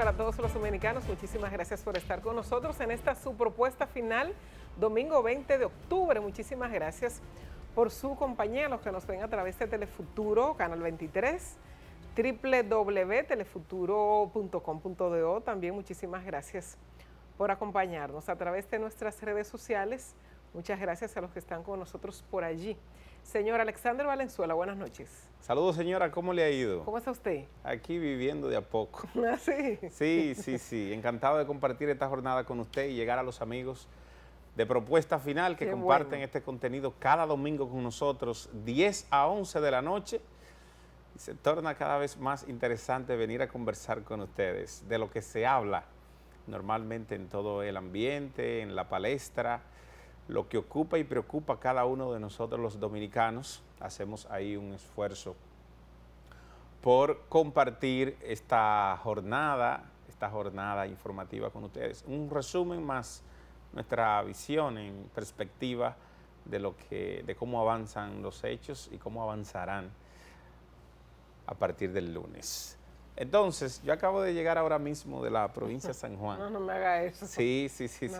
para todos los dominicanos. Muchísimas gracias por estar con nosotros en esta su propuesta final, domingo 20 de octubre. Muchísimas gracias por su compañía, los que nos ven a través de Telefuturo, Canal 23, www.telefuturo.com.do. También muchísimas gracias por acompañarnos a través de nuestras redes sociales. Muchas gracias a los que están con nosotros por allí. Señor Alexander Valenzuela, buenas noches. Saludos, señora, ¿cómo le ha ido? ¿Cómo está usted? Aquí viviendo de a poco. ¿Ah, sí? Sí. Encantado de compartir esta jornada con usted y llegar a los amigos de Propuesta Final que comparten este contenido cada domingo con nosotros, 10 a 11 de la noche. Y se torna cada vez más interesante venir a conversar con ustedes de lo que se habla normalmente en todo el ambiente, en la palestra, lo que ocupa y preocupa a cada uno de nosotros los dominicanos. Hacemos ahí un esfuerzo por compartir esta jornada informativa con ustedes. Un resumen más nuestra visión en perspectiva de cómo avanzan los hechos y cómo avanzarán a partir del lunes. Entonces, yo acabo de llegar ahora mismo de la provincia de San Juan. No me haga eso. Sí. No.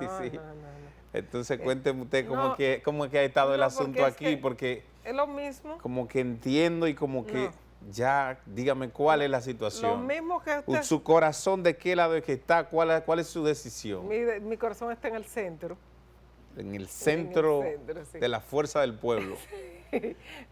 Entonces, cuénteme usted cómo es que ha estado el asunto aquí, porque es lo mismo. Como que entiendo y como que ya, dígame cuál es la situación. Lo mismo que usted. Su corazón, ¿de qué lado es que está? ¿Cuál es su decisión? Mi corazón está en el centro. En el centro, sí, de la fuerza del pueblo.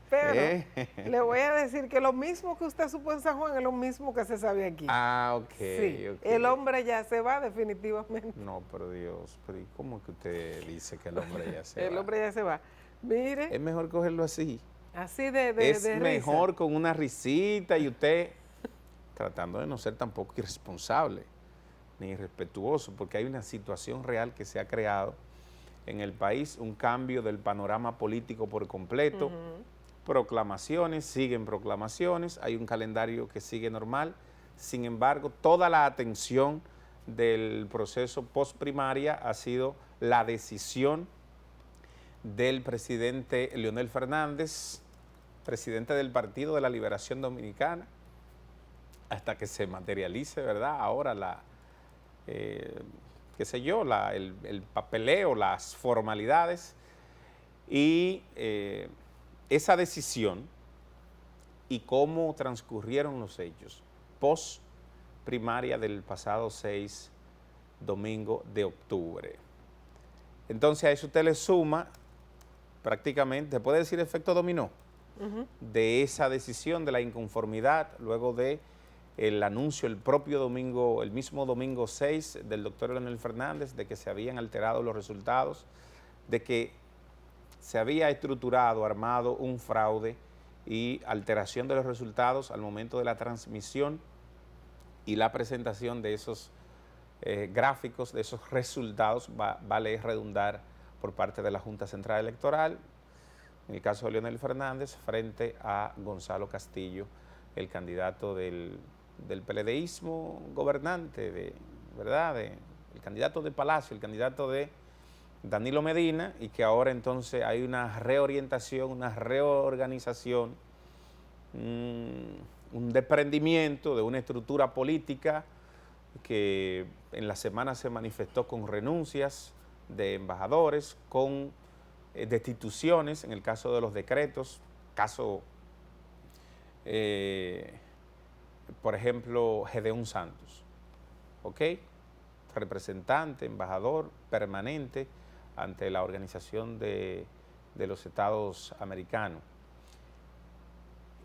Pero le voy a decir que lo mismo que usted supo en San Juan es lo mismo que se sabe aquí. Ah, ok. Sí, okay. El hombre ya se va definitivamente. No, pero Dios, ¿cómo es que usted dice que el hombre ya se va? El hombre ya se va. Mire. Es mejor cogerlo así. Así es de mejor risa. con una risita y usted tratando de no ser tampoco irresponsable ni irrespetuoso, porque hay una situación real que se ha creado en el país, un cambio del panorama político por completo, proclamaciones, siguen proclamaciones, hay un calendario que sigue normal, sin embargo, toda la atención del proceso postprimaria ha sido la decisión del presidente Leonel Fernández, presidente del Partido de la Liberación Dominicana, hasta que se materialice, ¿verdad? Ahora el papeleo, las formalidades y esa decisión y cómo transcurrieron los hechos post primaria del pasado 6 domingo de octubre. Entonces a eso usted le suma prácticamente, ¿se puede decir efecto dominó? De esa decisión de la inconformidad luego de el anuncio el mismo domingo 6 del doctor Leonel Fernández de que se habían alterado los resultados, de que se había estructurado, armado un fraude y alteración de los resultados al momento de la transmisión y la presentación de esos gráficos, de esos resultados, vale redundar por parte de la Junta Central Electoral, en el caso de Leonel Fernández, frente a Gonzalo Castillo, el candidato del PLDismo gobernante, el candidato de Palacio, el candidato de Danilo Medina, y que ahora entonces hay una reorientación, una reorganización, un desprendimiento de una estructura política que en la semana se manifestó con renuncias de embajadores, con destituciones, en el caso de los decretos, por ejemplo, Gedeón Santos, ¿ok? Representante, embajador permanente ante la Organización de los Estados Americanos.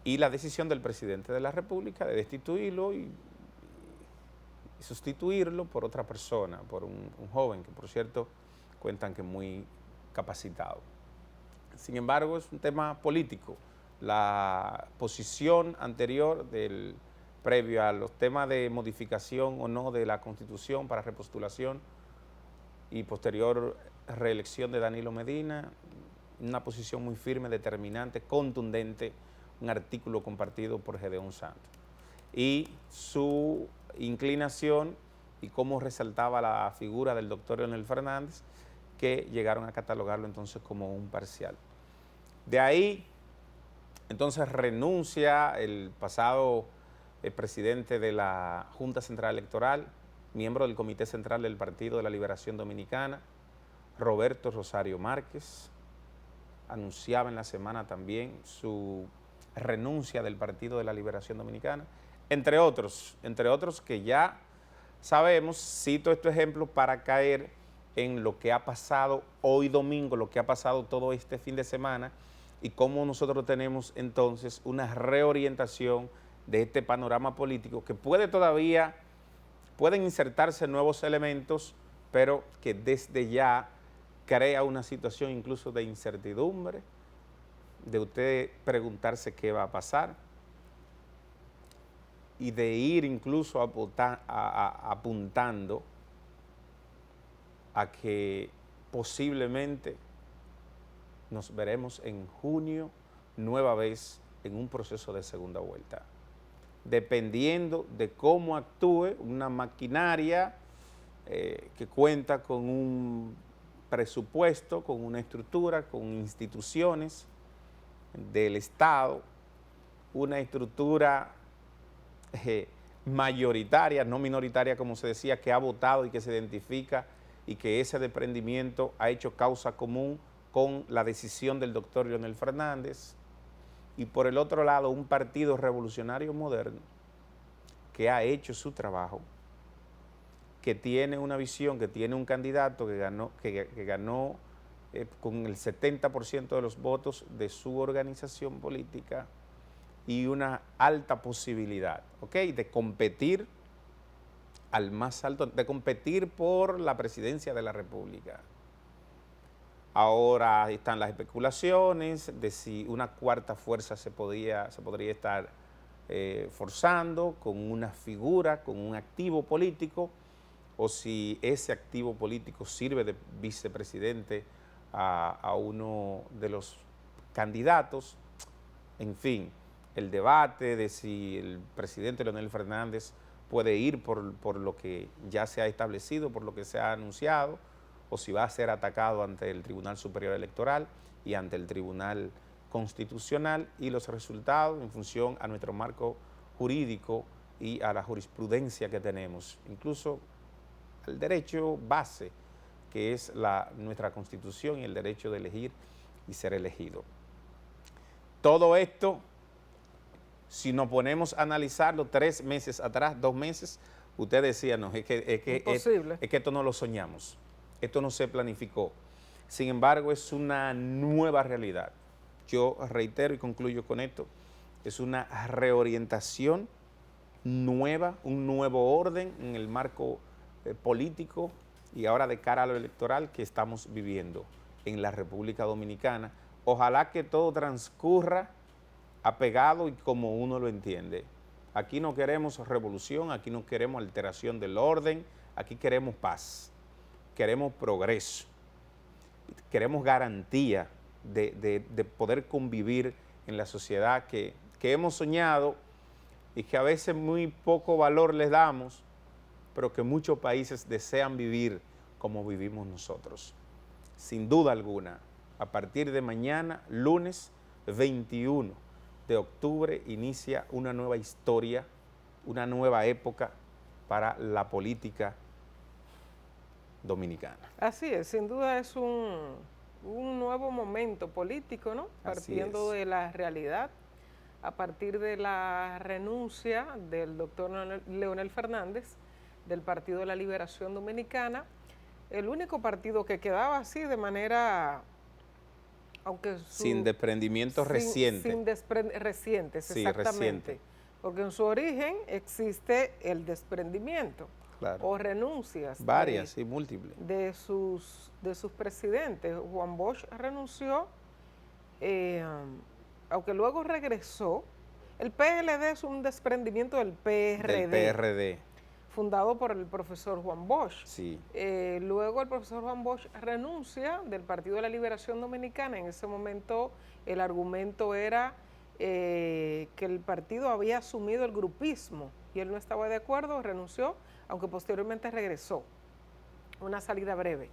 Y la decisión del presidente de la República de destituirlo y sustituirlo por otra persona, por un joven que, por cierto, cuentan que muy capacitado. Sin embargo, es un tema político. La posición anterior previo a los temas de modificación o no de la Constitución para repostulación y posterior reelección de Danilo Medina, una posición muy firme, determinante, contundente, un artículo compartido por Gedeón Santos. Y su inclinación y cómo resaltaba la figura del doctor Leonel Fernández, que llegaron a catalogarlo entonces como un parcial. De ahí, entonces renuncia el pasado presidente de la Junta Central Electoral, miembro del Comité Central del Partido de la Liberación Dominicana, Roberto Rosario Márquez, anunciaba en la semana también su renuncia del Partido de la Liberación Dominicana, entre otros que ya sabemos. Cito estos ejemplos para caer en lo que ha pasado hoy domingo, lo que ha pasado todo este fin de semana y cómo nosotros tenemos entonces una reorientación de este panorama político que pueden insertarse nuevos elementos, pero que desde ya crea una situación incluso de incertidumbre, de usted preguntarse qué va a pasar y de ir incluso apuntando a que posiblemente nos veremos en junio nueva vez en un proceso de segunda vuelta, dependiendo de cómo actúe una maquinaria que cuenta con un presupuesto, con una estructura, con instituciones del Estado, una estructura mayoritaria, no minoritaria como se decía, que ha votado y que se identifica y que ese desprendimiento ha hecho causa común con la decisión del doctor Leonel Fernández, y por el otro lado un partido revolucionario moderno que ha hecho su trabajo, que tiene una visión, que tiene un candidato que ganó con el 70% de los votos de su organización política y una alta posibilidad, ¿ok?, de competir al más alto, de competir por la presidencia de la República. Ahora están las especulaciones de si una cuarta fuerza se podría estar forzando con una figura, con un activo político, o si ese activo político sirve de vicepresidente a uno de los candidatos. En fin, el debate de si el presidente Leonel Fernández puede ir por lo que ya se ha establecido, por lo que se ha anunciado, o si va a ser atacado ante el Tribunal Superior Electoral y ante el Tribunal Constitucional, y los resultados en función a nuestro marco jurídico y a la jurisprudencia que tenemos, incluso al derecho base, que es nuestra Constitución y el derecho de elegir y ser elegido. Todo esto, si nos ponemos a analizarlo 3 meses atrás, 2 meses, usted decía, no, es que esto no lo soñamos, esto no se planificó. Sin embargo, es una nueva realidad. Yo reitero y concluyo con esto, es una reorientación nueva, un nuevo orden en el marco político y ahora de cara a lo electoral que estamos viviendo en la República Dominicana. Ojalá que todo transcurra apegado y como uno lo entiende. Aquí no queremos revolución, aquí no queremos alteración del orden, aquí queremos paz, queremos progreso, queremos garantía de poder convivir en la sociedad que hemos soñado y que a veces muy poco valor les damos, pero que muchos países desean vivir como vivimos nosotros. Sin duda alguna, a partir de mañana, lunes 21 de octubre, inicia una nueva historia, una nueva época para la política dominicana. Así es, sin duda es un nuevo momento político, ¿no? Partiendo de la realidad, a partir de la renuncia del doctor Leonel Fernández del Partido de la Liberación Dominicana, el único partido que quedaba así de manera, aunque sin desprendimientos recientes. Recientes, sí, exactamente. Reciente. Porque en su origen existe el desprendimiento, claro, o renuncias. Varias y múltiples. De sus presidentes. Juan Bosch renunció, aunque luego regresó. El PLD es un desprendimiento del PRD. Del PRD. Fundado por el profesor Juan Bosch. Sí. Luego el profesor Juan Bosch renuncia del Partido de la Liberación Dominicana. En ese momento el argumento era que el partido había asumido el grupismo y él no estaba de acuerdo, renunció, aunque posteriormente regresó. Una salida breve.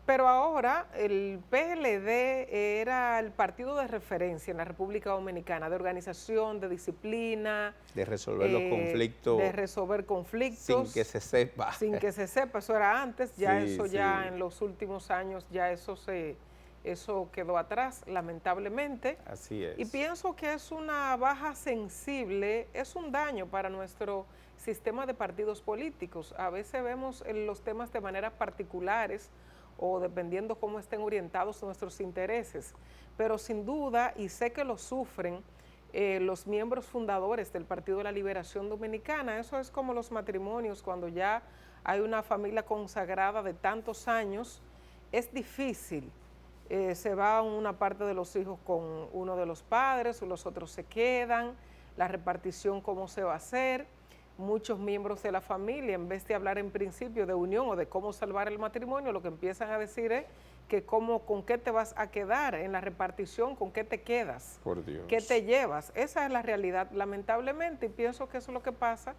Pero ahora el PLD era el partido de referencia en la República Dominicana, de organización, de disciplina, De resolver los conflictos. de resolver conflictos. Sin que se sepa. Sin que se sepa, eso era antes, ya Sí, eso ya sí. en los últimos años, ya eso quedó atrás, lamentablemente. Así es. Y pienso que es una baja sensible, es un daño para nuestro sistema de partidos políticos. A veces vemos los temas de maneras particulares o dependiendo cómo estén orientados nuestros intereses, pero sin duda, y sé que lo sufren los miembros fundadores del Partido de la Liberación Dominicana, eso es como los matrimonios, cuando ya hay una familia consagrada de tantos años, es difícil. Se va una parte de los hijos con uno de los padres, los otros se quedan, la repartición cómo se va a hacer. Muchos miembros de la familia, en vez de hablar en principio de unión o de cómo salvar el matrimonio, lo que empiezan a decir es que con qué te vas a quedar en la repartición, con qué te quedas, Por Dios. qué te llevas. Esa es la realidad, lamentablemente, y pienso que eso es lo que pasa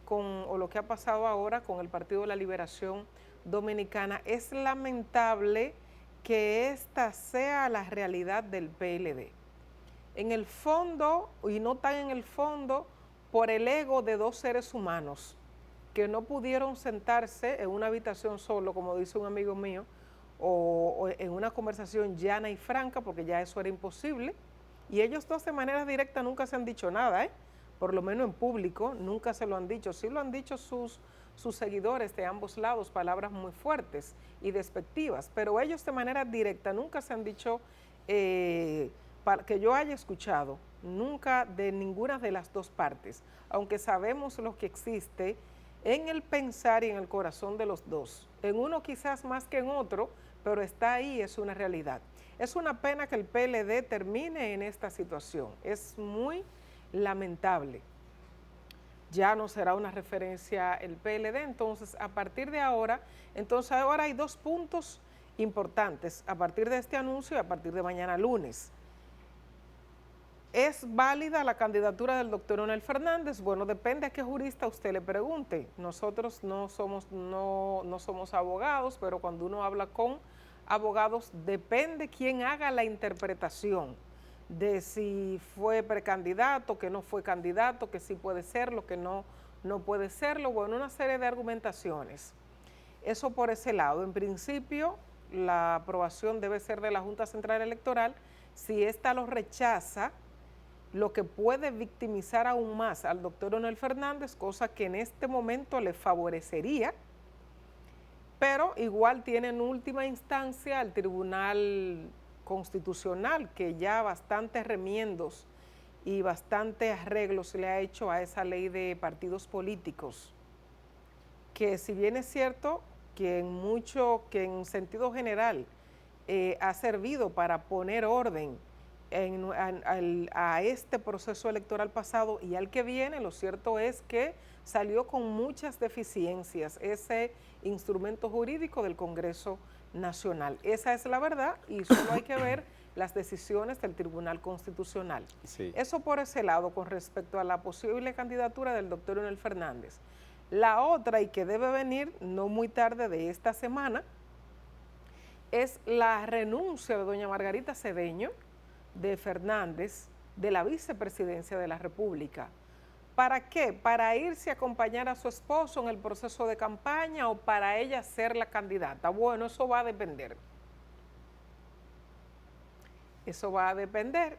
o lo que ha pasado ahora con el Partido de la Liberación Dominicana. Es lamentable que esta sea la realidad del PLD. En el fondo, y no tan en el fondo, por el ego de dos seres humanos que no pudieron sentarse en una habitación solo, como dice un amigo mío, o en una conversación llana y franca, porque ya eso era imposible, y ellos dos de manera directa nunca se han dicho nada, por lo menos en público, nunca se lo han dicho, sí lo han dicho sus seguidores de ambos lados, palabras muy fuertes y despectivas, pero ellos de manera directa nunca se han dicho, que yo haya escuchado, nunca de ninguna de las dos partes, aunque sabemos lo que existe en el pensar y en el corazón de los dos, en uno quizás más que en otro, pero está ahí, es una realidad. Es una pena que el PLD termine en esta situación, es muy lamentable. Ya no será una referencia el PLD, entonces a partir de ahora, ahora hay dos puntos importantes, a partir de este anuncio y a partir de mañana lunes. ¿Es válida la candidatura del doctor Leonel Fernández? Bueno, depende a qué jurista usted le pregunte. Nosotros no somos abogados, pero cuando uno habla con abogados, depende quién haga la interpretación de si fue precandidato, que no fue candidato, que sí puede serlo, que no puede serlo. Bueno, una serie de argumentaciones. Eso por ese lado. En principio, la aprobación debe ser de la Junta Central Electoral. Si ésta lo rechaza, lo que puede victimizar aún más al doctor Leonel Fernández, cosa que en este momento le favorecería, pero igual tiene en última instancia al Tribunal Constitucional, que ya bastantes remiendos y bastantes arreglos se le ha hecho a esa ley de partidos políticos, que si bien es cierto que en sentido general ha servido para poner orden a este proceso electoral pasado y al que viene, lo cierto es que salió con muchas deficiencias ese instrumento jurídico del Congreso Nacional. Esa es la verdad y solo hay que ver las decisiones del Tribunal Constitucional. Sí. Eso por ese lado con respecto a la posible candidatura del doctor Leonel Fernández. La otra, y que debe venir no muy tarde de esta semana, es la renuncia de doña Margarita Cedeño de Fernández de la vicepresidencia de la República. ¿Para qué? ¿Para irse a acompañar a su esposo en el proceso de campaña o para ella ser la candidata? Bueno, eso va a depender. Eso va a depender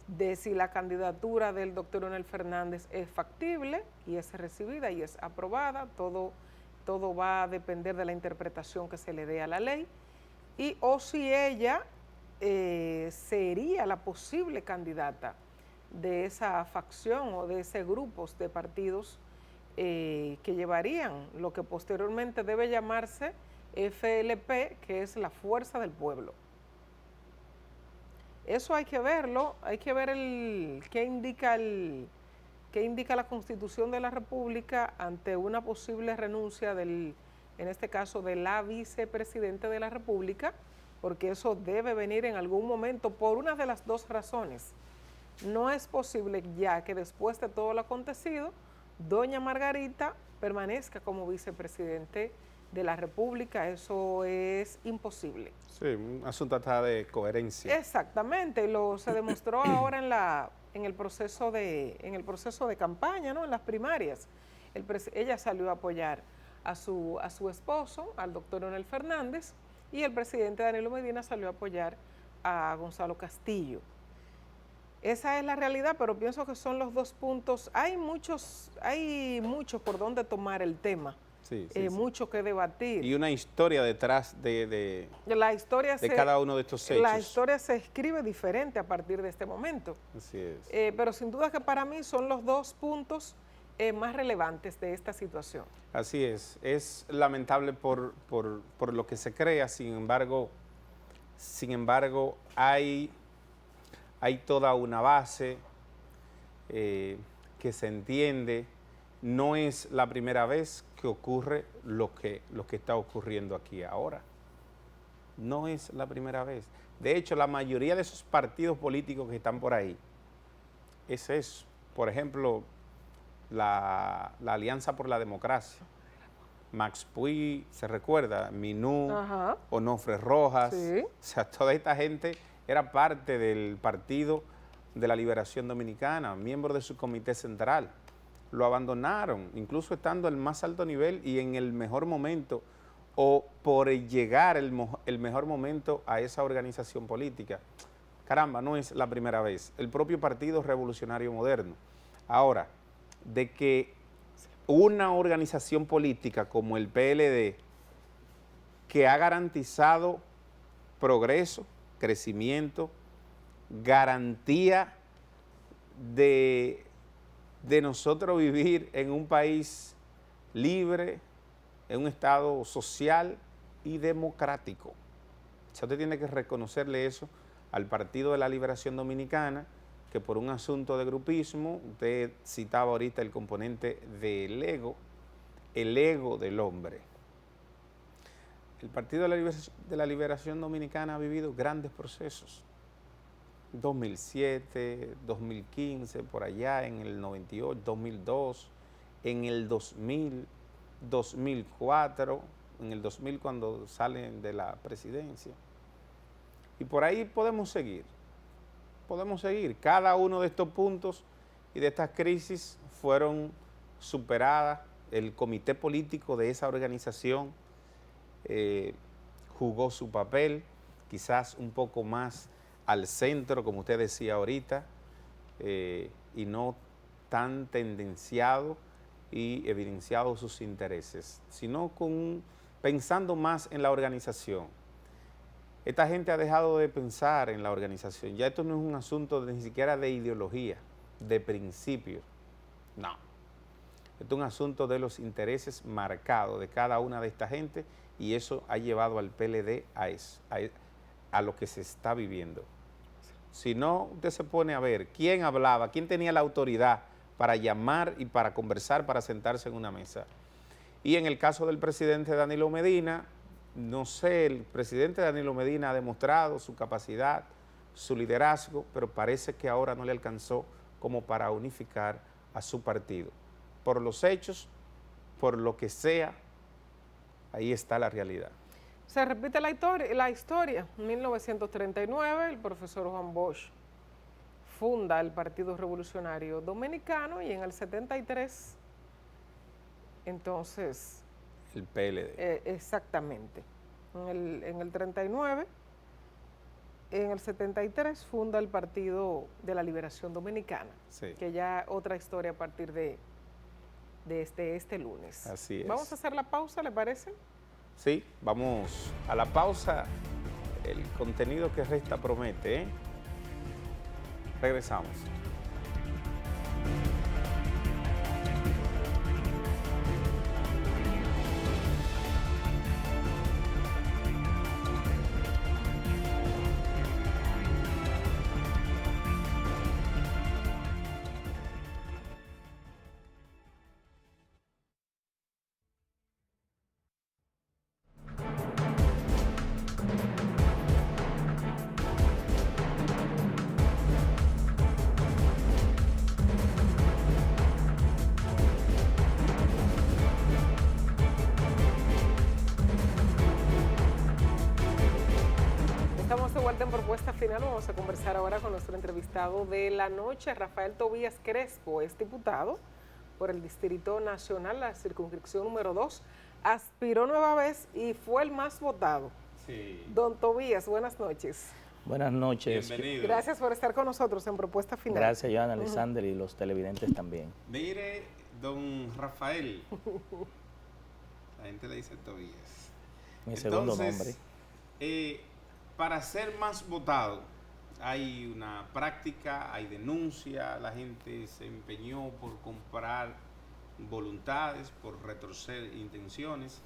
de si la candidatura del doctor Leonel Fernández es factible y es recibida y es aprobada. Todo va a depender de la interpretación que se le dé a la ley. O si ella sería la posible candidata de esa facción o de ese grupo de partidos que llevarían lo que posteriormente debe llamarse FLP, que es la Fuerza del Pueblo. Eso hay que verlo, hay que ver qué indica la Constitución de la República ante una posible renuncia en este caso de la vicepresidenta de la República, porque eso debe venir en algún momento por una de las dos razones. No es posible ya que después de todo lo acontecido, doña Margarita permanezca como vicepresidente de la República, eso es imposible. Sí, un asunto hasta de coherencia. Exactamente, se demostró ahora en el proceso de campaña, ¿no? En las primarias. Ella salió a apoyar a su esposo, al doctor Leonel Fernández, y el presidente Danilo Medina salió a apoyar a Gonzalo Castillo. Esa es la realidad, pero pienso que son los dos puntos. Hay muchos por donde tomar el tema. Sí, sí, sí. Mucho que debatir. Y una historia detrás de cada uno de estos hechos. La historia se escribe diferente a partir de este momento. Así es. Pero sin duda que para mí son los dos puntos más relevantes de esta situación. Así es lamentable por lo que se crea, sin embargo hay toda una base que se entiende. No es la primera vez que ocurre lo que está ocurriendo aquí ahora. No es la primera vez. De hecho, la mayoría de esos partidos políticos que están por ahí, es eso. Por ejemplo, la Alianza por la Democracia. Max Puy, ¿se recuerda? Minú, Onofre Rojas. Sí. O sea, toda esta gente era parte del Partido de la Liberación Dominicana, miembro de su comité central. Lo abandonaron, incluso estando al más alto nivel y en el mejor momento, o por llegar el mejor momento a esa organización política. Caramba, no es la primera vez. El propio Partido Revolucionario Moderno. Ahora, de que una organización política como el PLD, que ha garantizado progreso, crecimiento, garantía de nosotros vivir en un país libre, en un estado social y democrático. O sea, usted tiene que reconocerle eso al Partido de la Liberación Dominicana, que por un asunto de grupismo, usted citaba ahorita el componente del ego, el ego del hombre. El Partido de la Liberación Dominicana ha vivido grandes procesos. 2007, 2015, por allá, en el 98, 2002, en el 2000, 2004, en el 2000 cuando salen de la presidencia. Y por ahí podemos seguir. Cada uno de estos puntos y de estas crisis fueron superadas. El comité político de esa organización jugó su papel, quizás un poco más al centro, como usted decía ahorita, y no tan tendenciado y evidenciado sus intereses, sino pensando más en la organización. Esta gente ha dejado de pensar en la organización. Ya esto no es un asunto ni siquiera de ideología, de principios. No. Esto es un asunto de los intereses marcados de cada una de esta gente y eso ha llevado al PLD a lo que se está viviendo. Si no, usted se pone a ver quién hablaba, quién tenía la autoridad para llamar y para conversar, para sentarse en una mesa. Y en el caso del presidente Danilo Medina, no sé, el presidente Danilo Medina ha demostrado su capacidad, su liderazgo, pero parece que ahora no le alcanzó como para unificar a su partido. Por los hechos, por lo que sea, ahí está la realidad. Se repite la historia. En 1939, el profesor Juan Bosch funda el Partido Revolucionario Dominicano y en el 73, entonces... El PLD. Exactamente. En el 39, en el 73 funda el Partido de la Liberación Dominicana, sí, que ya otra historia a partir de este lunes. Así es. Vamos a hacer la pausa, ¿le parece? Sí, vamos a la pausa. El contenido que resta promete, ¿eh? Regresamos. propuesta final vamos a conversar ahora con nuestro entrevistado de la noche, Rafael Tobías Crespo, es diputado por el Distrito Nacional, la circunscripción número 2, aspiró nueva vez y fue el más votado. Sí. Don Tobías, buenas noches. Buenas noches. Bienvenido. Gracias por estar con nosotros en Propuesta Final. Gracias, Joana, Alexander y los televidentes también. Mire, don Rafael, la gente le dice Tobías. Mi segundo nombre. Para ser más votado, hay una práctica, hay denuncia, la gente se empeñó por comprar voluntades, por retorcer intenciones.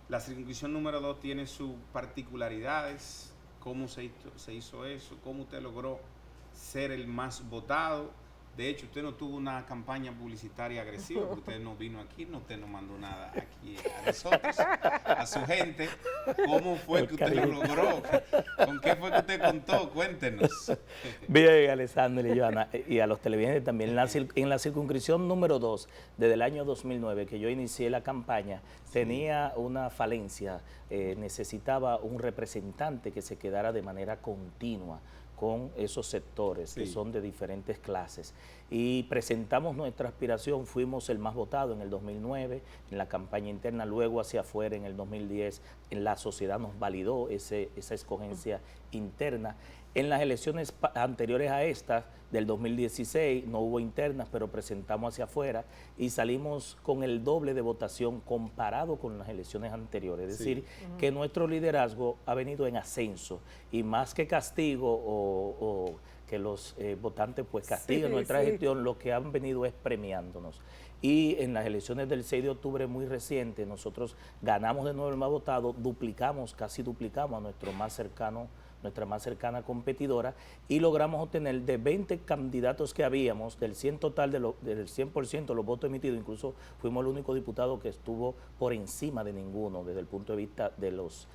La circunscripción número 2 tiene sus particularidades. ¿Cómo se hizo eso? ¿Cómo usted logró ser el más votado? De hecho, usted no tuvo una campaña publicitaria agresiva, porque usted no vino aquí, usted no mandó nada aquí a nosotros, a su gente. ¿Cómo fue que usted lo logró? ¿Con qué fue que usted contó? Cuéntenos. Bien, Alexander y Joana, y a los televidentes también. En la circunscripción número 2, desde el año 2009, que yo inicié la campaña, tenía una falencia, necesitaba un representante que se quedara de manera continua con esos sectores que son de diferentes clases. Y presentamos nuestra aspiración, fuimos el más votado en el 2009, en la campaña interna, luego hacia afuera en el 2010, en la sociedad nos validó esa escogencia interna. En las elecciones anteriores a estas, del 2016, no hubo internas, pero presentamos hacia afuera y salimos con el doble de votación comparado con las elecciones anteriores. Es decir, que nuestro liderazgo ha venido en ascenso y más que castigo o que los votantes pues castiguen nuestra gestión, lo que han venido es premiándonos. Y en las elecciones del 6 de octubre muy reciente, nosotros ganamos de nuevo el más votado, casi duplicamos a nuestra más cercana competidora y logramos obtener de 20 candidatos que habíamos, del 100 total del 100% de los votos emitidos, incluso fuimos el único diputado que estuvo por encima de ninguno desde el punto de vista de los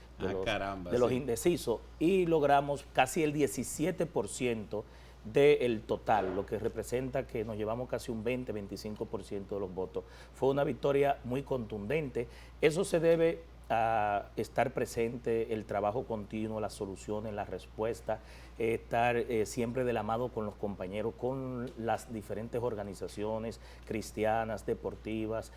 indecisos, y logramos casi el 17% del total, lo que representa que nos llevamos casi un 20-25% de los votos. Fue una victoria muy contundente. Eso se debe a estar presente, el trabajo continuo, las soluciones, la respuesta, estar siempre de la mano con los compañeros, con las diferentes organizaciones cristianas, deportivas,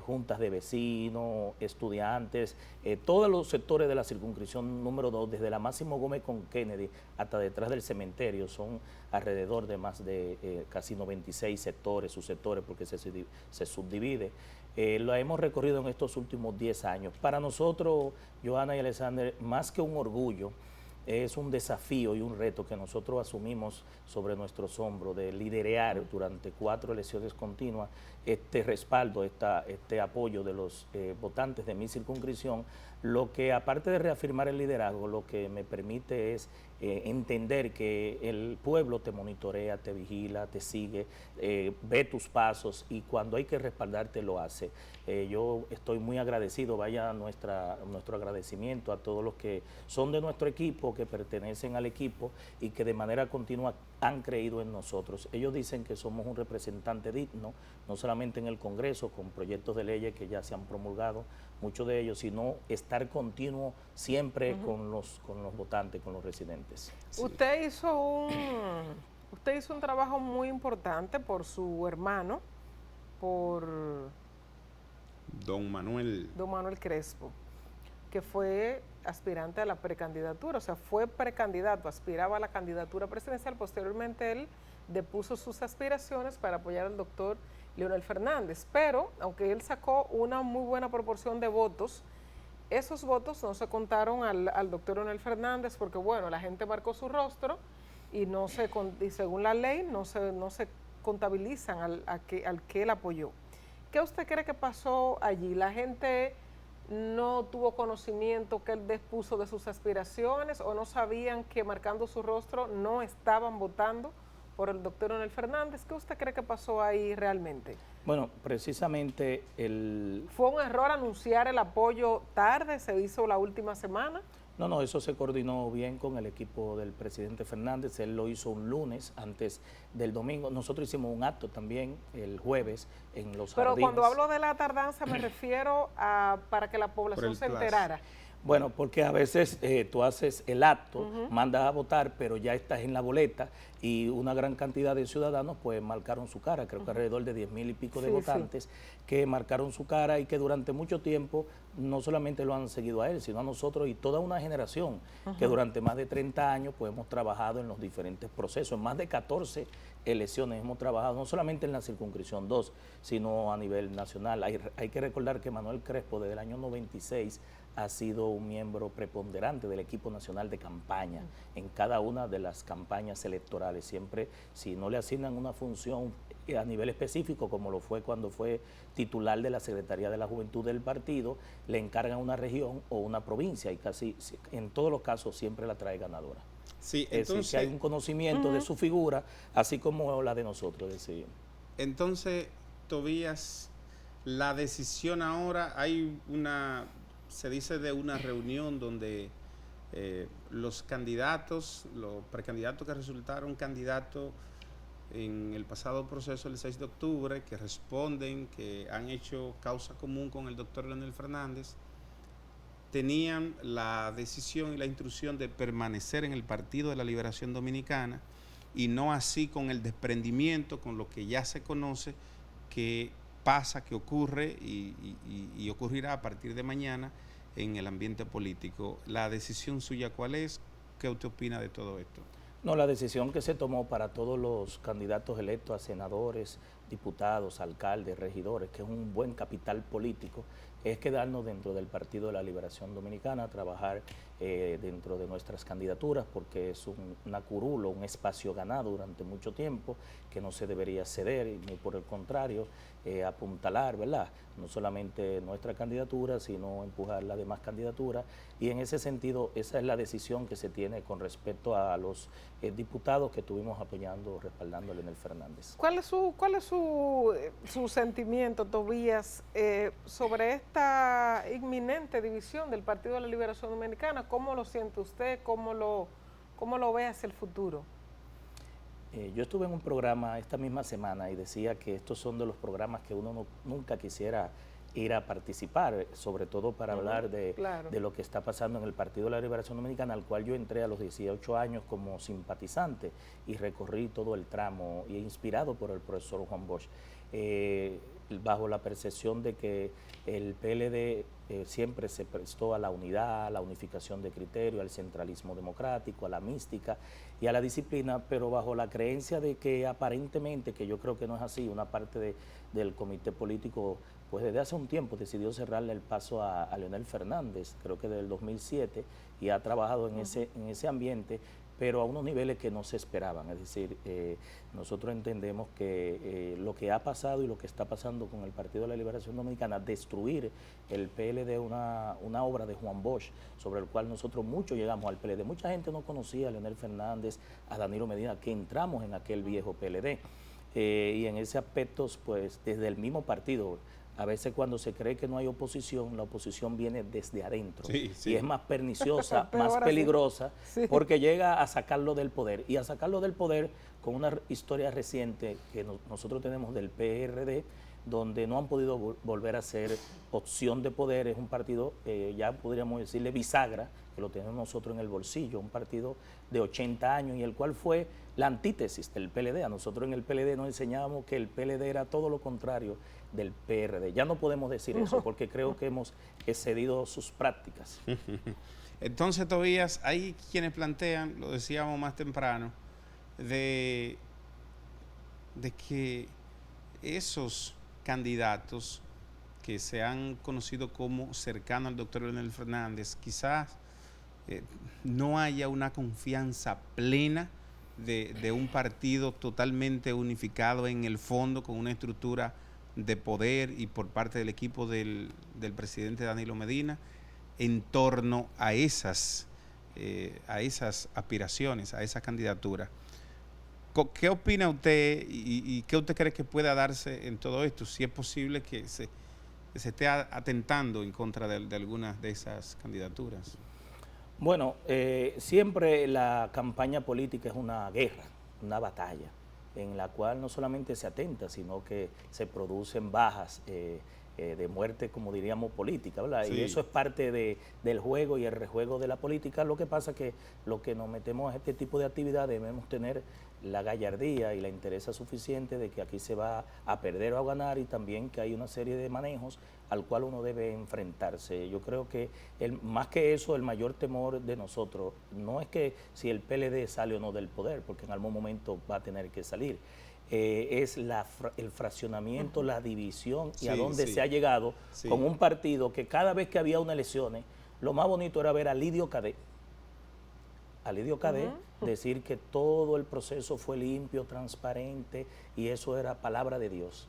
juntas de vecinos, estudiantes, todos los sectores de la circunscripción número 2, desde la Máximo Gómez con Kennedy hasta detrás del cementerio, son alrededor de más de casi 96 sectores, subsectores, porque se subdivide. Lo hemos recorrido en estos últimos 10 años. Para nosotros, Joana y Alexander, más que un orgullo, es un desafío y un reto que nosotros asumimos sobre nuestros hombros de liderar durante 4 elecciones continuas este respaldo, este apoyo de los votantes de mi circunscripción, lo que aparte de reafirmar el liderazgo, lo que me permite es entender que el pueblo te monitorea, te vigila, te sigue, ve tus pasos y cuando hay que respaldarte lo hace. Yo estoy muy agradecido, vaya nuestro agradecimiento a todos los que son de nuestro equipo, que pertenecen al equipo y que de manera continua han creído en nosotros. Ellos dicen que somos un representante digno, no solamente en el Congreso, con proyectos de leyes que ya se han promulgado, muchos de ellos, sino estar continuo siempre con los votantes, con los residentes. Sí. Usted hizo un trabajo muy importante por su hermano, por Don Manuel Crespo, que fue aspirante a la precandidatura, o sea, fue precandidato, aspiraba a la candidatura presidencial. Posteriormente él depuso sus aspiraciones para apoyar al doctor Leonel Fernández, pero aunque él sacó una muy buena proporción de votos, esos votos no se contaron al doctor Leonel Fernández porque, bueno, la gente marcó su rostro y según la ley no se contabilizan al que él apoyó. ¿Qué usted cree que pasó allí? ¿La gente no tuvo conocimiento que él dispuso de sus aspiraciones o no sabían que marcando su rostro no estaban votando por el doctor Leonel Fernández? ¿Qué usted cree que pasó ahí realmente? Bueno, precisamente ¿Fue un error anunciar el apoyo tarde? ¿Se hizo la última semana? No, eso se coordinó bien con el equipo del presidente Fernández. Él lo hizo un lunes antes del domingo. Nosotros hicimos un acto también el jueves en los jardines. Pero cuando hablo de la tardanza me refiero a para que la población se enterara. Bueno, porque a veces tú haces el acto, mandas a votar, pero ya estás en la boleta y una gran cantidad de ciudadanos pues marcaron su cara, creo que alrededor de 10,000 y pico de votantes que marcaron su cara y que durante mucho tiempo no solamente lo han seguido a él, sino a nosotros y toda una generación que durante más de 30 años pues hemos trabajado en los diferentes procesos, en más de 14 elecciones hemos trabajado, no solamente en la circunscripción 2, sino a nivel nacional. Hay que recordar que Manuel Crespo desde el año 96 ha sido un miembro preponderante del equipo nacional de campaña en cada una de las campañas electorales. Siempre, si no le asignan una función a nivel específico, como lo fue cuando fue titular de la Secretaría de la Juventud del partido, le encargan una región o una provincia y casi en todos los casos siempre la trae ganadora. Sí, entonces, es decir, que hay un conocimiento de su figura, así como la de nosotros. Entonces, Tobías, la decisión ahora, se dice de una reunión donde los candidatos, los precandidatos que resultaron candidatos en el pasado proceso del 6 de octubre, que responden, que han hecho causa común con el doctor Leonel Fernández, tenían la decisión y la instrucción de permanecer en el Partido de la Liberación Dominicana y no así con el desprendimiento, con lo que ya se conoce, que pasa, que ocurre y ocurrirá a partir de mañana en el ambiente político. ¿La decisión suya cuál es? ¿Qué usted opina de todo esto? No, la decisión que se tomó para todos los candidatos electos a senadores, diputados, alcaldes, regidores, que es un buen capital político, es quedarnos dentro del Partido de la Liberación Dominicana, trabajar dentro de nuestras candidaturas, porque es una curula, un espacio ganado durante mucho tiempo, que no se debería ceder, ni por el contrario, apuntalar, ¿verdad? No solamente nuestra candidatura, sino empujar las demás candidaturas, y en ese sentido, esa es la decisión que se tiene con respecto a los diputados que estuvimos apoyando, respaldando a Leonel Fernández. ¿Cuál es su sentimiento, Tobías, sobre esta inminente división del Partido de la Liberación Dominicana? ¿Cómo lo siente usted? ¿Cómo lo ve hacia el futuro? Yo estuve en un programa esta misma semana y decía que estos son de los programas que uno nunca quisiera ir a participar, sobre todo para hablar de lo que está pasando en el Partido de la Liberación Dominicana, al cual yo entré a los 18 años como simpatizante y recorrí todo el tramo y inspirado por el profesor Juan Bosch, bajo la percepción de que el PLD siempre se prestó a la unidad, a la unificación de criterios, al centralismo democrático, a la mística y a la disciplina, pero bajo la creencia de que aparentemente, que yo creo que no es así, una parte del comité político pues desde hace un tiempo decidió cerrarle el paso a Leonel Fernández, creo que desde el 2007, y ha trabajado en ese ambiente, pero a unos niveles que no se esperaban. Es decir, nosotros entendemos que lo que ha pasado y lo que está pasando con el Partido de la Liberación Dominicana, destruir el PLD, una obra de Juan Bosch, sobre el cual nosotros mucho llegamos al PLD. Mucha gente no conocía a Leonel Fernández, a Danilo Medina, que entramos en aquel viejo PLD. Y en ese aspecto, pues desde el mismo partido, a veces cuando se cree que no hay oposición, la oposición viene desde adentro y es más perniciosa, más peligrosa, porque llega a sacarlo del poder. Y a sacarlo del poder con una historia reciente que nosotros tenemos del PRD, donde no han podido volver a ser opción de poder. Es un partido, ya podríamos decirle bisagra, que lo tenemos nosotros en el bolsillo, un partido de 80 años y el cual fue la antítesis del PLD. A nosotros en el PLD nos enseñábamos que el PLD era todo lo contrario del PRD. Ya no podemos decir eso porque creo que hemos excedido sus prácticas. Entonces, Tobías, hay quienes plantean, lo decíamos más temprano, de que esos candidatos que se han conocido como cercanos al doctor Leonel Fernández, quizás no haya una confianza plena de un partido totalmente unificado en el fondo, con una estructura de poder y por parte del equipo del presidente Danilo Medina en torno a esas aspiraciones, a esa candidatura. ¿Qué opina usted y qué usted cree que pueda darse en todo esto? Si es posible que se esté atentando en contra de algunas de esas candidaturas. Bueno, siempre la campaña política es una guerra, una batalla, en la cual no solamente se atenta, sino que se producen bajas de muerte, como diríamos, política, ¿verdad? Sí. Y eso es parte del juego y el rejuego de la política. Lo que pasa que lo que nos metemos a este tipo de actividad debemos tener la gallardía y la interés suficiente de que aquí se va a perder o a ganar, y también que hay una serie de manejos al cual uno debe enfrentarse. Yo creo que más que eso, el mayor temor de nosotros no es que si el PLD sale o no del poder, porque en algún momento va a tener que salir, es el fraccionamiento, la división y a dónde se ha llegado con un partido que cada vez que había unas elecciones, lo más bonito era ver a Lidio Cadet, decir que todo el proceso fue limpio, transparente, y eso era palabra de Dios.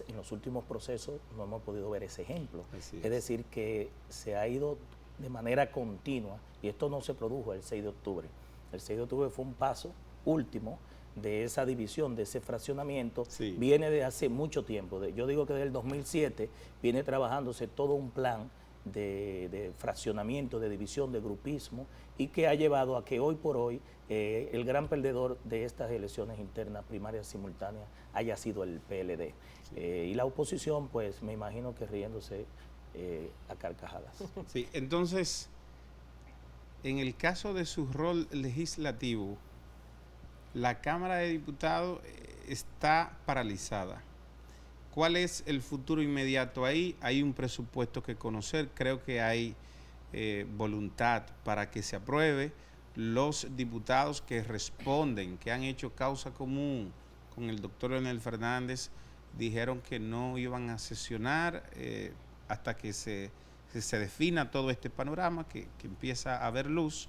En los últimos procesos no hemos podido ver ese ejemplo. Es decir, que se ha ido de manera continua, y esto no se produjo el 6 de octubre. El 6 de octubre fue un paso último de esa división, de ese fraccionamiento, viene de hace mucho tiempo. Yo digo que desde el 2007 viene trabajándose todo un plan de fraccionamiento, de división, de grupismo, y que ha llevado a que hoy por hoy el gran perdedor de estas elecciones internas primarias simultáneas haya sido el PLD. Y la oposición, pues me imagino que riéndose a carcajadas. Sí, entonces, en el caso de su rol legislativo, la Cámara de Diputados está paralizada. ¿Cuál es el futuro inmediato ahí? Hay un presupuesto que conocer, creo que hay voluntad para que se apruebe. Los diputados que responden, que han hecho causa común con el doctor Leonel Fernández, dijeron que no iban a sesionar hasta que se defina todo este panorama, que empieza a haber luz.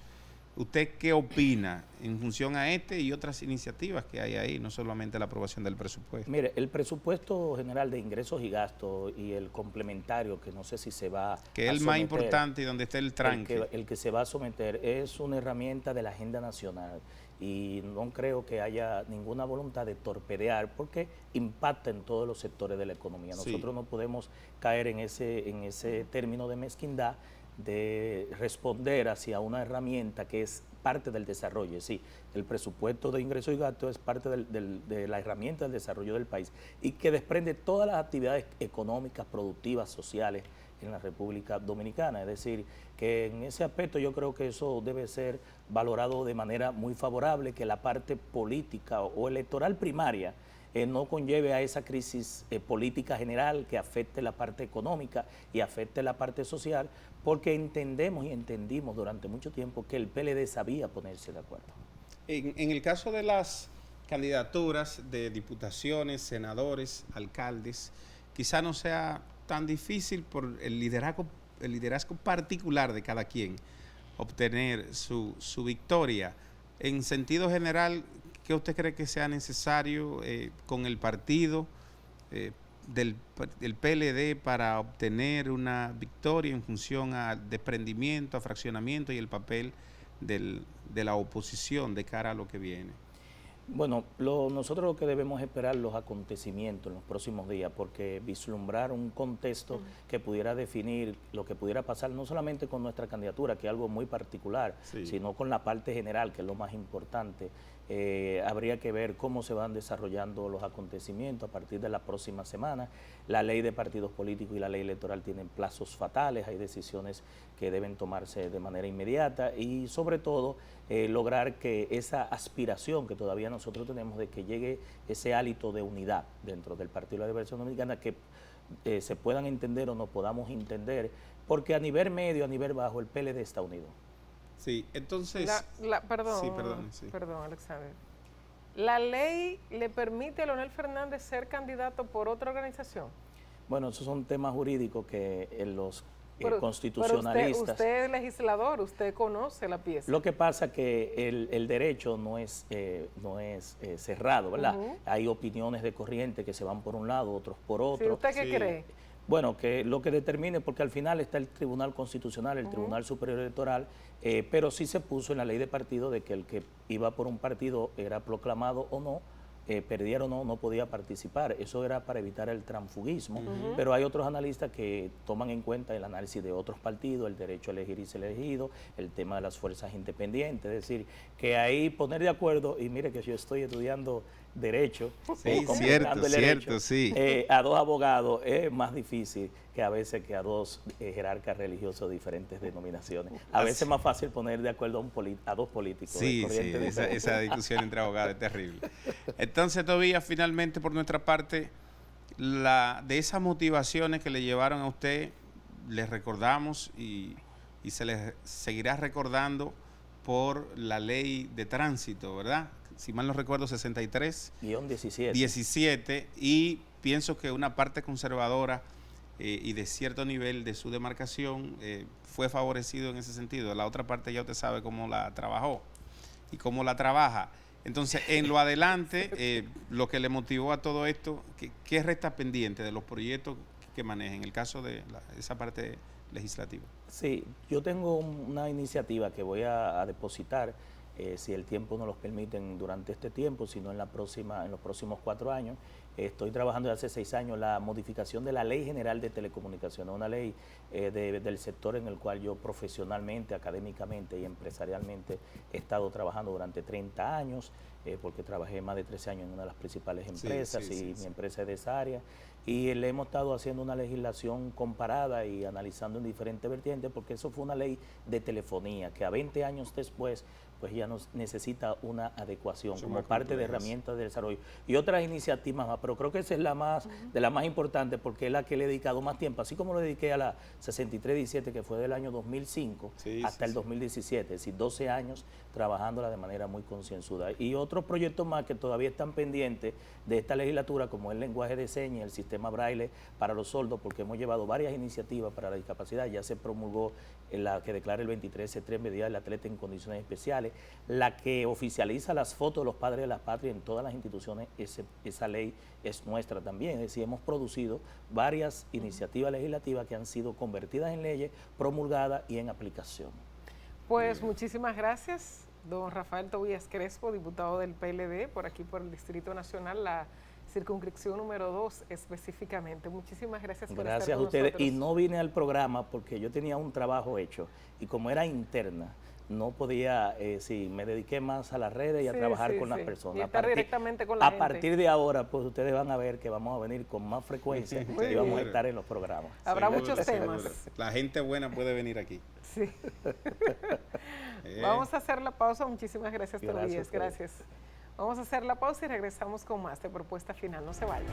¿Usted qué opina en función a este y otras iniciativas que hay ahí, no solamente la aprobación del presupuesto? Mire, el presupuesto general de ingresos y gastos y el complementario, que no sé si se va que es el más importante y donde está el tranque. El que se va a someter es una herramienta de la agenda nacional, y no creo que haya ninguna voluntad de torpedear, porque impacta en todos los sectores de la economía. Nosotros no podemos caer en ese término de mezquindad de responder hacia una herramienta que es parte del desarrollo. Sí, el presupuesto de ingresos y gastos es parte de la herramienta del desarrollo del país, y que desprende todas las actividades económicas, productivas, sociales en la República Dominicana. Es decir, que en ese aspecto yo creo que eso debe ser valorado de manera muy favorable, que la parte política o electoral primaria no conlleve a esa crisis política general que afecte la parte económica y afecte la parte social, porque entendemos y entendimos durante mucho tiempo que el PLD sabía ponerse de acuerdo. En el caso de las candidaturas de diputaciones, senadores, alcaldes, quizá no sea tan difícil por el liderazgo particular de cada quien obtener su victoria. En sentido general, ¿qué usted cree que sea necesario con el partido del PLD para obtener una victoria en función al desprendimiento, a fraccionamiento y el papel de la oposición de cara a lo que viene? Bueno, nosotros lo que debemos esperar los acontecimientos en los próximos días, porque vislumbrar un contexto que pudiera definir lo que pudiera pasar, no solamente con nuestra candidatura, que es algo muy particular, sino con la parte general, que es lo más importante. Habría que ver cómo se van desarrollando los acontecimientos a partir de la próxima semana. La ley de partidos políticos y la ley electoral tienen plazos fatales, hay decisiones que deben tomarse de manera inmediata, y sobre todo lograr que esa aspiración que todavía nosotros tenemos de que llegue ese hálito de unidad dentro del Partido de la Liberación Dominicana, que se puedan entender o no podamos entender, porque a nivel medio, a nivel bajo, el PLD está unido. Sí, entonces... Perdón, Alexander. ¿La ley le permite a Leonel Fernández ser candidato por otra organización? Bueno, esos son temas jurídicos que los constitucionalistas... Pero usted es legislador, usted conoce la pieza. Lo que pasa es que el derecho no es cerrado, ¿verdad? Hay opiniones de corriente que se van por un lado, otros por otro. ¿Sí, ¿usted qué cree? Bueno, que lo que determine, porque al final está el Tribunal Constitucional, el Tribunal Superior Electoral, pero sí se puso en la ley de partido de que el que iba por un partido era proclamado o no, perdiera o no, no podía participar. Eso era para evitar el transfugismo, pero hay otros analistas que toman en cuenta el análisis de otros partidos, el derecho a elegir y ser elegido, el tema de las fuerzas independientes, es decir, que ahí poner de acuerdo, y mire que yo estoy estudiando derecho, Sí, completando el derecho, sí. a dos abogados es más difícil que a veces que a dos jerarcas religiosos de diferentes denominaciones. A veces es más fácil poner de acuerdo a dos políticos de Sí, corriente diferente. esa discusión entre abogados es terrible. Entonces, Tobías, finalmente, por nuestra parte, de esas motivaciones que le llevaron a usted, les recordamos y se les seguirá recordando por la ley de tránsito, ¿verdad? Si mal no recuerdo, 63-17, y pienso que una parte conservadora y de cierto nivel de su demarcación fue favorecido en ese sentido. La otra parte ya usted sabe cómo la trabajó y cómo la trabaja. Entonces, en lo adelante, lo que le motivó a todo esto, ¿qué resta pendiente de los proyectos que manejen en el caso de esa parte legislativa? Sí, yo tengo una iniciativa que voy a depositar, si el tiempo nos lo permite durante este tiempo, sino en los próximos 4 años. Estoy trabajando desde hace 6 años la modificación de la Ley General de Telecomunicaciones, una ley del sector en el cual yo profesionalmente, académicamente y empresarialmente he estado trabajando durante 30 años, porque trabajé más de 13 años en una de las principales empresas mi empresa es de esa área. Y le hemos estado haciendo una legislación comparada y analizando en diferentes vertientes, porque eso fue una ley de telefonía que a 20 años después pues ya nos necesita una adecuación como parte de herramientas de desarrollo. Y otras iniciativas más, pero creo que esa es la más de la más importante, porque es la que le he dedicado más tiempo, así como lo dediqué a la 63-17, que fue del año 2005 hasta el 2017, es decir, 12 años trabajándola de manera muy concienzuda. Y otros proyectos más que todavía están pendientes de esta legislatura, como el lenguaje de señas, el sistema braille para los sordos, porque hemos llevado varias iniciativas para la discapacidad. Ya se promulgó la que declara el 23C3 medida del atleta en condiciones especiales, la que oficializa las fotos de los padres de la patria en todas las instituciones. Esa ley es nuestra también, es decir, hemos producido varias iniciativas legislativas que han sido convertidas en leyes, promulgadas y en aplicación. Pues muchísimas gracias, don Rafael Tobías Crespo, diputado del PLD, por aquí por el Distrito Nacional, la circunscripción número 2 específicamente. Muchísimas gracias por estar con Gracias a ustedes. nosotros. Y no vine al programa porque yo tenía un trabajo hecho y como era interna, no podía, me dediqué más a las redes y a trabajar con las personas. Y estar directamente con la gente. A partir de ahora, pues ustedes van a ver que vamos a venir con más frecuencia y vamos a estar en los programas. Habrá muchos temas. La gente buena puede venir aquí. Sí. Vamos a hacer la pausa. Muchísimas gracias, Tobías. Gracias. Vamos a hacer la pausa y regresamos con más de Propuesta Final. No se vayan.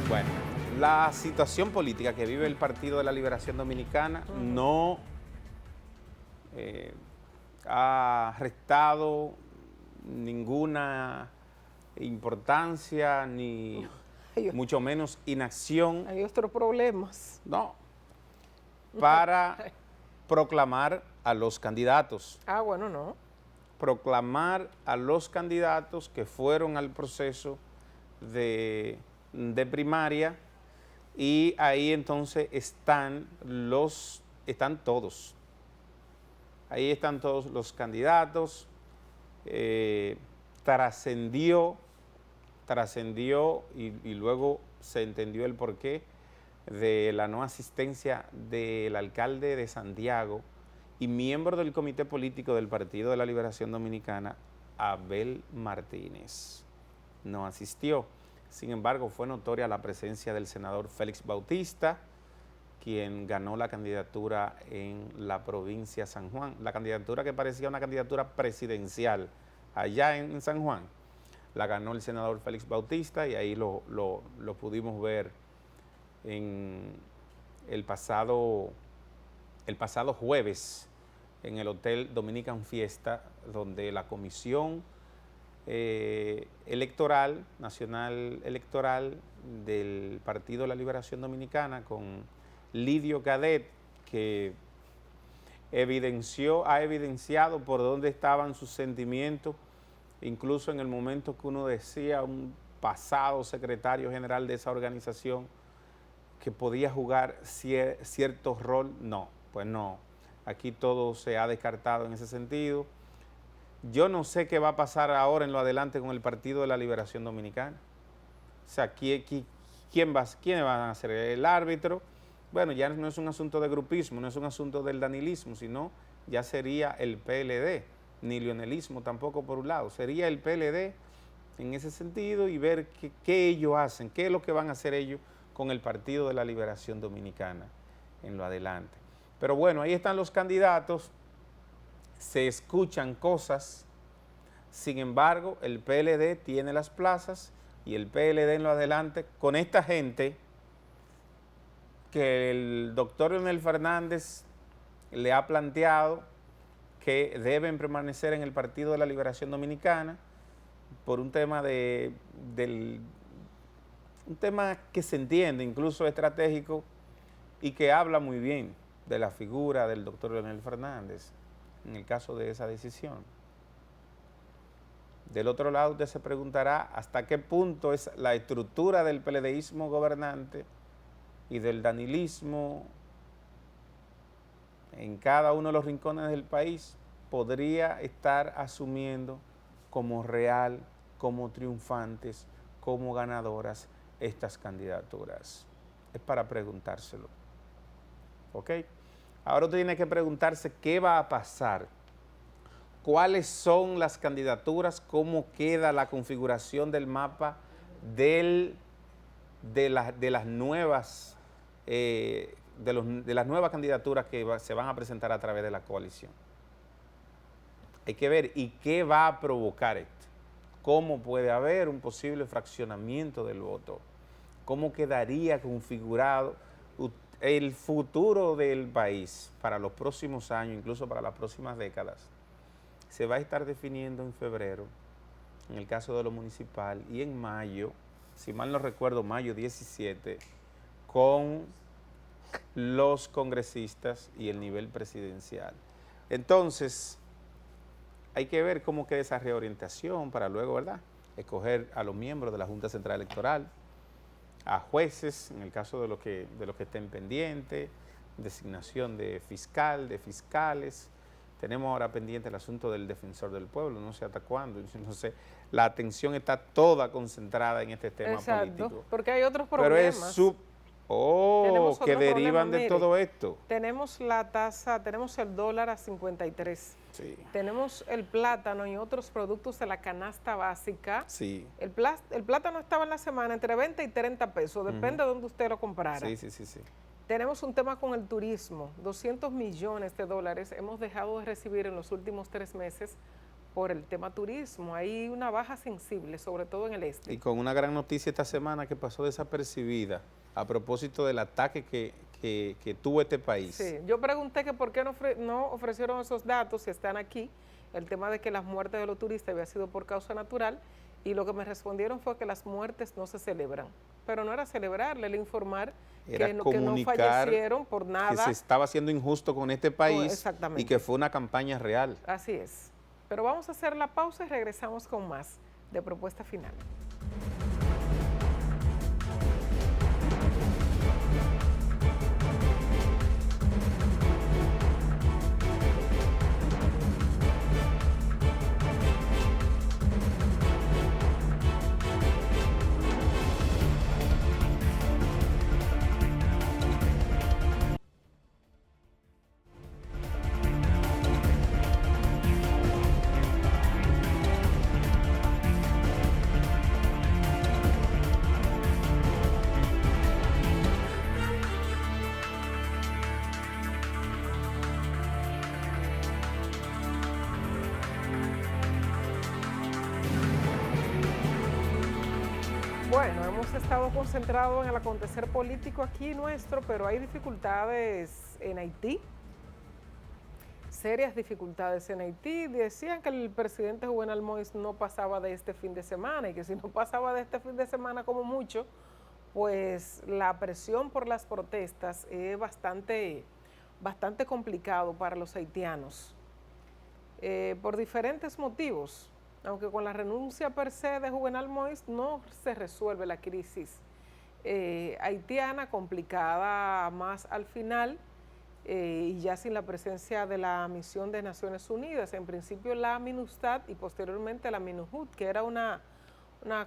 Bueno, la situación política que vive el Partido de la Liberación Dominicana no ha restado ninguna importancia ni mucho menos inacción. Hay otros problemas. No, para proclamar a los candidatos. Bueno, no. Proclamar a los candidatos que fueron al proceso de primaria, y ahí entonces están todos. Ahí están todos los candidatos. Trascendió y luego se entendió el porqué de la no asistencia del alcalde de Santiago y miembro del comité político del Partido de la Liberación Dominicana, Abel Martínez. No asistió. Sin embargo, fue notoria la presencia del senador Félix Bautista, quien ganó la candidatura en la provincia de San Juan. La candidatura que parecía una candidatura presidencial allá en San Juan, la ganó el senador Félix Bautista, y ahí lo pudimos ver en el pasado jueves en el Hotel Dominican Fiesta, donde la Comisión electoral, nacional electoral del Partido de la Liberación Dominicana con Lidio Cadet, que ha evidenciado por dónde estaban sus sentimientos, incluso en el momento que uno decía un pasado secretario general de esa organización que podía jugar cierto rol. No, pues no, aquí todo se ha descartado en ese sentido. Yo no sé qué va a pasar ahora en lo adelante con el Partido de la Liberación Dominicana. O sea, ¿quiénes van a ser? ¿El árbitro? Bueno, ya no es un asunto de grupismo, no es un asunto del danilismo, sino ya sería el PLD, ni lionelismo tampoco por un lado, sería el PLD en ese sentido y ver qué ellos hacen, qué es lo que van a hacer ellos con el Partido de la Liberación Dominicana en lo adelante. Pero bueno, ahí están los candidatos, se escuchan cosas, sin embargo, el PLD tiene las plazas y el PLD en lo adelante, con esta gente que el doctor Leonel Fernández le ha planteado que deben permanecer en el Partido de la Liberación Dominicana por un tema un tema que se entiende, incluso estratégico, y que habla muy bien de la figura del doctor Leonel Fernández en el caso de esa decisión. Del otro lado usted se preguntará hasta qué punto es la estructura del PLDismo gobernante y del danilismo en cada uno de los rincones del país podría estar asumiendo como real, como triunfantes, como ganadoras estas candidaturas. Es para preguntárselo. ¿Ok? Ahora usted tiene que preguntarse qué va a pasar, cuáles son las candidaturas, cómo queda la configuración del mapa de las nuevas candidaturas que se van a presentar a través de la coalición. Hay que ver y qué va a provocar esto, cómo puede haber un posible fraccionamiento del voto, cómo quedaría configurado el futuro del país para los próximos años, incluso para las próximas décadas. Se va a estar definiendo en febrero, en el caso de lo municipal, y en mayo, si mal no recuerdo, mayo 17, con los congresistas y el nivel presidencial. Entonces, hay que ver cómo queda esa reorientación para luego, ¿verdad?, escoger a los miembros de la Junta Central Electoral, a jueces, en el caso de los que estén pendientes, designación de fiscal, de fiscales. Tenemos ahora pendiente el asunto del defensor del pueblo, no sé hasta cuándo, no sé, la atención está toda concentrada en este tema político. Porque hay otros problemas. Pero es que derivan de todo esto. Tenemos la tasa, tenemos el dólar a 53. Sí. Tenemos el plátano y otros productos de la canasta básica. Sí. El plátano estaba en la semana entre 20 y 30 pesos, depende de donde usted lo comprara. Sí. Tenemos un tema con el turismo, 200 millones de dólares hemos dejado de recibir en los últimos 3 meses por el tema turismo. Hay una baja sensible, sobre todo en el este. Y con una gran noticia esta semana que pasó desapercibida a propósito del ataque que tuvo este país. Sí, yo pregunté que por qué no ofrecieron esos datos si están aquí, el tema de que las muertes de los turistas había sido por causa natural, y lo que me respondieron fue que las muertes no se celebran. Pero no era celebrarle, era informar que no fallecieron por nada. Que se estaba haciendo injusto con este país y que fue una campaña real. Así es. Pero vamos a hacer la pausa y regresamos con más de Propuesta Final. Bueno, hemos estado concentrados en el acontecer político aquí nuestro, pero hay dificultades en Haití. serias dificultades en Haití. Decían que el presidente Juvenal Moïse no pasaba de este fin de semana y que si no pasaba de este fin de semana como mucho, pues la presión por las protestas es bastante complicado para los haitianos, por diferentes motivos. Aunque con la renuncia per se de Juvenal Moïse no se resuelve la crisis haitiana, complicada más al final, y ya sin la presencia de la misión de Naciones Unidas, en principio la MINUSTAD y posteriormente la MINUJUT, que era una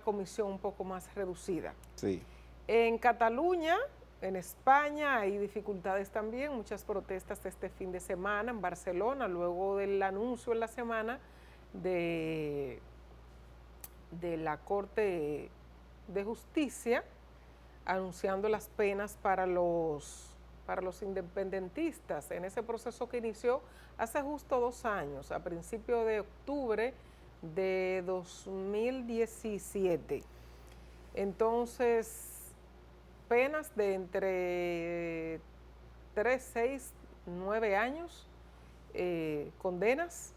comisión un poco más reducida. Sí. En Cataluña, en España, hay dificultades también, muchas protestas este fin de semana en Barcelona, luego del anuncio en la semana de la Corte de Justicia, anunciando las penas para los independentistas en ese proceso que inició hace justo 2 años, a principios de octubre de 2017. Entonces, penas de entre 3, 6, 9 años, condenas.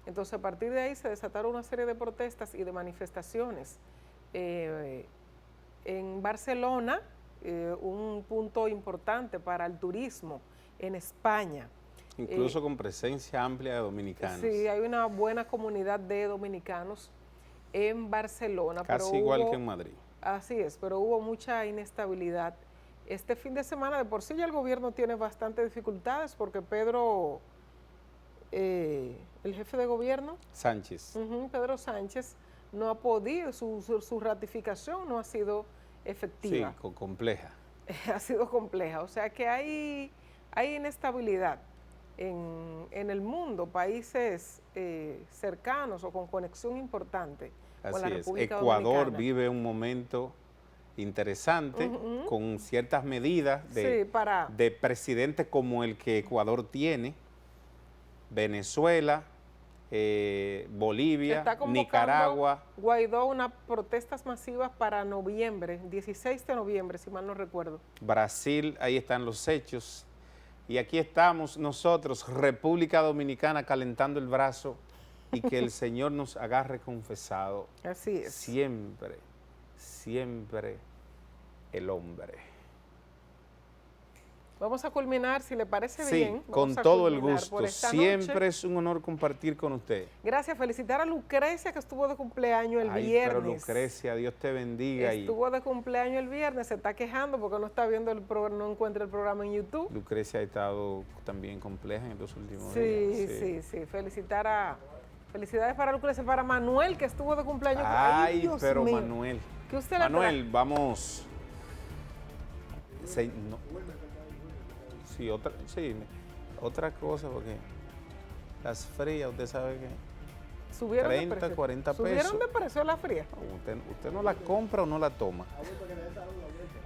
Entonces, a partir de ahí se desataron una serie de protestas y de manifestaciones. En Barcelona, un punto importante para el turismo, en España. Incluso con presencia amplia de dominicanos. Sí, hay una buena comunidad de dominicanos en Barcelona. Casi igual que en Madrid. Así es, pero hubo mucha inestabilidad. Este fin de semana, de por sí ya el gobierno tiene bastantes dificultades porque Pedro, el jefe de gobierno, Sánchez. Pedro Sánchez, no ha podido, su ratificación no ha sido efectiva. Sí, compleja. Ha sido compleja, o sea que hay inestabilidad en el mundo, países cercanos o con conexión importante con la Así es. República Ecuador Dominicana. vive un momento interesante con ciertas medidas de presidente como el que Ecuador tiene, Venezuela, Bolivia, Está convocando Nicaragua. Guaidó unas protestas masivas para noviembre, 16 de noviembre, si mal no recuerdo. Brasil, ahí están los hechos. Y aquí estamos nosotros, República Dominicana, calentando el brazo y que el Señor nos agarre confesado. Así es. Siempre, siempre el hombre. Vamos a culminar, si le parece Sí, bien. con todo el gusto. Siempre es un honor compartir con usted. Gracias, felicitar a Lucrecia que estuvo de cumpleaños el viernes. Pero Lucrecia, Dios te bendiga. Estuvo de cumpleaños el viernes, se está quejando porque no está viendo el programa, no encuentra el programa en YouTube. Lucrecia ha estado también compleja en los últimos Sí. días. Felicidades para Lucrecia, para Manuel que estuvo de cumpleaños. Ay, Dios pero mío. Manuel. ¿Qué usted Manuel, vamos. Otra cosa, porque las frías, usted sabe que subieron 30, de precio. 40 pesos. ¿Subieron de precio las frías? Usted no la compra o no la toma.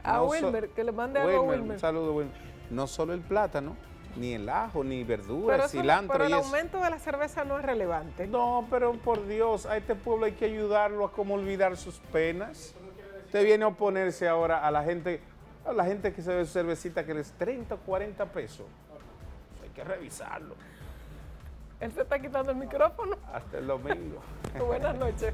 A Wilmer, que le mande algo a Wilmer. Un saludo, Wilmer. No solo el plátano, ni el ajo, ni verduras, Pero cilantro. Pero el y aumento de la cerveza no es relevante. No, pero por Dios, a este pueblo hay que ayudarlo a cómo olvidar sus penas. Usted viene a oponerse ahora a la gente que se ve cervecita que les 30 o 40 pesos. Hay que revisarlo. Él se está quitando el micrófono. Hasta el domingo. Buenas noches.